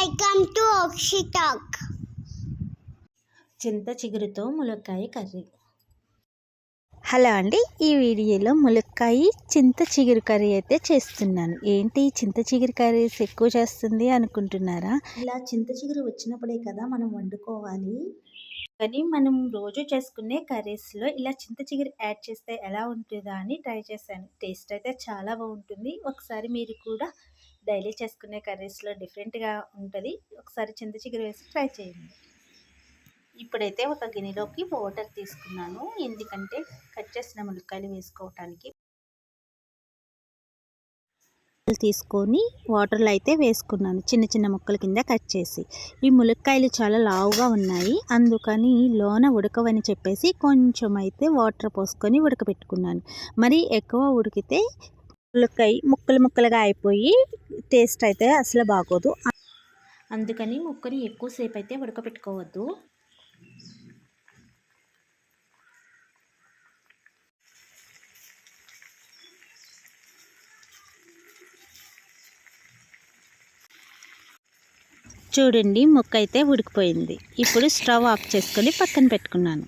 Welcome to అక్షితాక్. చింత చిగురుతో ములక్కాయ curry. Hello అండి, ఈ వీడియోలో ములక్కాయ చింత చిగురు కర్రీ అయితే చేస్తున్నాను. ఏంటి చింత చిగురు కర్రీస్ ఎక్కువ చేస్తుంది అనుకుంటున్నారా? ఇలా చింత చిగురు వచ్చినప్పుడే కదా మనం వండుకోవాలి. కానీ మనం రోజు చేసుకునే కర్రీస్లో ఇలా చింత చిగురు యాడ్ చేస్తే ఎలా ఉంటుందా అని ట్రై చేశాను. టేస్ట్ అయితే చాలా బాగుంటుంది. ఒకసారి మీరు కూడా డైలీ చేసుకునే కర్రీస్లో డిఫరెంట్గా ఉంటుంది. ఒకసారి చింత చిగురు వేసి ట్రై చేయండి. ఇప్పుడైతే ఒక గిన్నెలోకి వాటర్ తీసుకున్నాను, ఎందుకంటే కట్ చేసిన ములక్కాయలు వేసుకోవటానికి. తీసుకొని వాటర్లో అయితే వేసుకున్నాను, చిన్న చిన్న ముక్కల కింద కట్ చేసి. ఈ ములక్కాయలు చాలా లావుగా ఉన్నాయి, అందుకని లోన ఉడకవని చెప్పేసి కొంచెం అయితే వాటర్ పోసుకొని ఉడకబెట్టుకున్నాను. మరి ఎక్కువ ఉడికితే ములక్కాయ ముక్కలు ముక్కలుగా అయిపోయి టేస్ట్ అయితే అసలు బాగోదు. అందుకని ముక్కని ఎక్కువసేపు అయితే ఉడకబెట్టుకోవద్దు. చూడండి, ముక్క అయితే ఉడికిపోయింది. ఇప్పుడు స్టవ్ ఆఫ్ చేసుకొని పక్కన పెట్టుకున్నాను.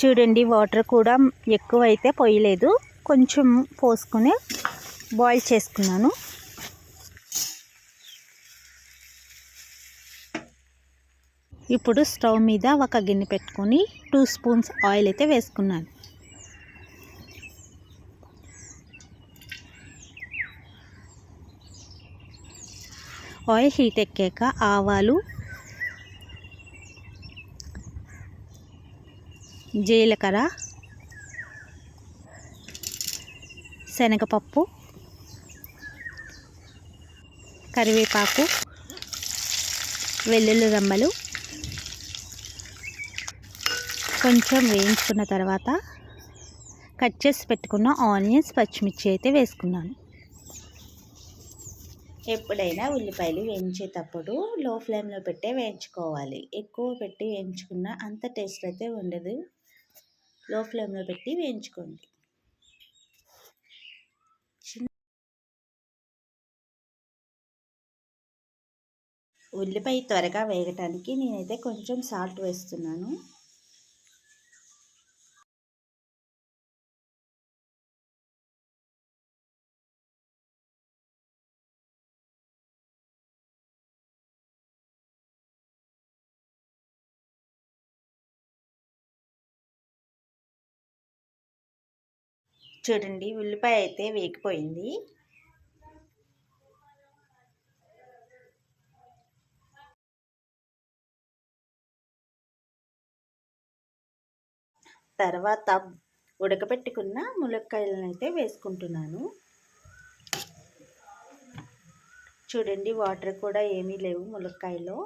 చూడండి, వాటర్ కూడా ఎక్కువ అయితే పోయలేదు, కొంచెం పోసుకొని బాయిల్ చేసుకున్నాను. ఇప్పుడు స్టవ్ మీద ఒక గిన్నె పెట్టుకొని 2 స్పూన్స్ ఆయిల్ అయితే వేసుకున్నాను. ఆయిల్ హీట్ ఎక్కాక ఆవాలు, జీలకర్ర, శనగపప్పు, కరివేపాకు, వెల్లుల్లి రెమ్మలు కొంచెం వేయించుకున్న తర్వాత కట్ చేసి పెట్టుకున్న ఆనియన్స్, పచ్చిమిర్చి అయితే వేసుకున్నాను. ఎప్పుడైనా ఉల్లిపాయలు వేయించేటప్పుడు లో ఫ్లేమ్లో పెట్టే వేయించుకోవాలి. ఎక్కువ పెట్టి వేయించుకున్న అంత టేస్ట్ అయితే ఉండదు. లో ఫ్లేమ్లో పెట్టి వేయించుకోండి. ఉల్లిపాయ త్వరగా వేగటానికి నేనైతే కొంచెం సాల్ట్ వేస్తున్నాను. చూడండి, ఉల్లిపాయ అయితే వేగిపోయింది. తర్వాత ఉడకబెట్టుకున్న ములక్కాయలను అయితే వేసుకుంటున్నాను. చూడండి, వాటర్ కూడా ఏమీ లేవు ములక్కాయలో.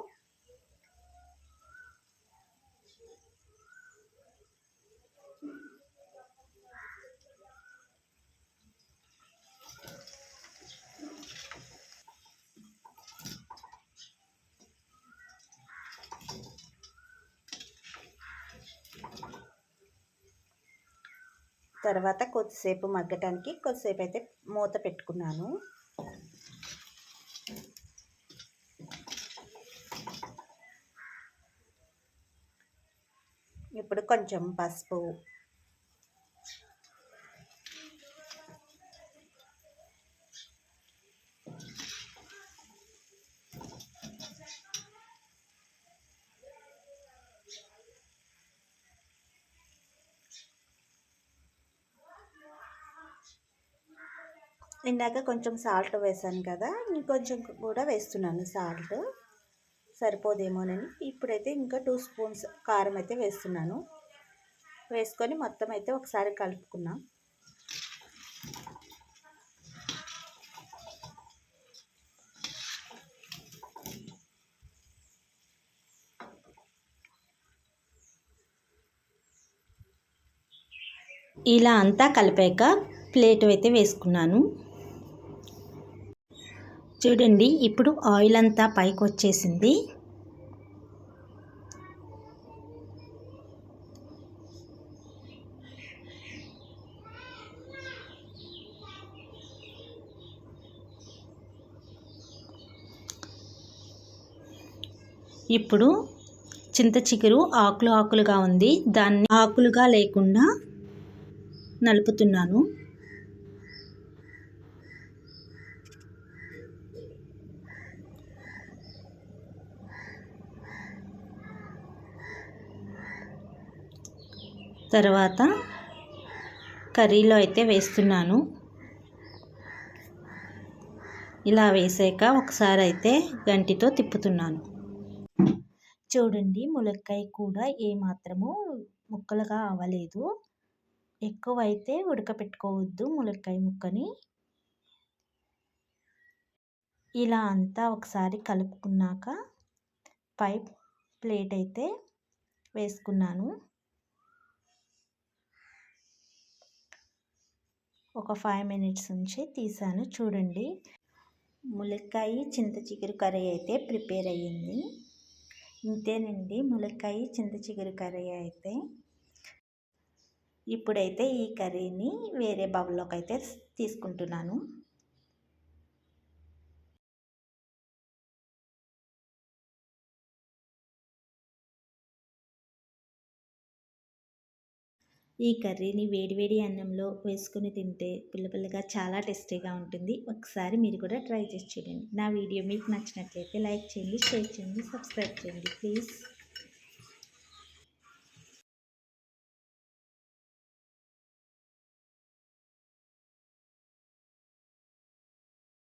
తర్వాత కొద్దిసేపు మగ్గటానికి కొద్దిసేపు అయితే మూత పెట్టుకున్నాను. ఇప్పుడు కొంచెం పసుపు, ఇందాక కొంచెం సాల్ట్ వేసాను కదా, ఇంకొంచెం కూడా వేస్తున్నాను. సాల్ట్ సరిపోదేమోనని ఇప్పుడైతే ఇంకా 2 స్పూన్స్ కారం అయితే వేస్తున్నాను. వేసుకొని మొత్తం అయితే ఒకసారి కలుపుకున్నాం. ఇలా అంతా కలిపాక ప్లేట్ అయితే వేసుకున్నాను. చూడండి, ఇప్పుడు ఆయిల్ అంతా పైకి వచ్చేసింది. ఇప్పుడు చింత చిగురు ఆకులు ఆకులుగా ఉంది, దాన్ని ఆకులుగా లేకుండా నలుపుతున్నాను. తర్వాత కర్రీలో అయితే వేస్తున్నాను. ఇలా వేసాక ఒకసారి అయితే గంటితో తిప్పుతున్నాను. చూడండి, ములక్కాయ కూడా ఏమాత్రము ముక్కలుగా అవ్వలేదు. ఎక్కువైతే ఉడకపెట్టుకోవద్దు ములక్కాయ ముక్కని. ఇలా అంతా ఒకసారి కలుపుకున్నాక పై ప్లేట్ అయితే వేసుకున్నాను. ఒక 5 మినిట్స్ ఉంచి తీసాను. చూడండి, ములక్కాయ చింత చిగురు కర్రీ అయితే ప్రిపేర్ అయ్యింది. ఇంతేనండి ములక్కాయ చింత చిగురు కర్రీ అయితే. ఇప్పుడైతే ఈ కర్రీని వేరే బౌల్లోకి అయితే తీసుకుంటున్నాను. ఈ కర్రీని వేడివేడి అన్నంలో వేసుకుని తింటే పుల్లపుల్లగా చాలా టేస్టీగా ఉంటుంది. ఒకసారి మీరు కూడా ట్రై చేసి చూడండి. నా వీడియో మీకు నచ్చినట్లయితే లైక్ చేయండి, షేర్ చేయండి, సబ్స్క్రైబ్ చేయండి ప్లీజ్.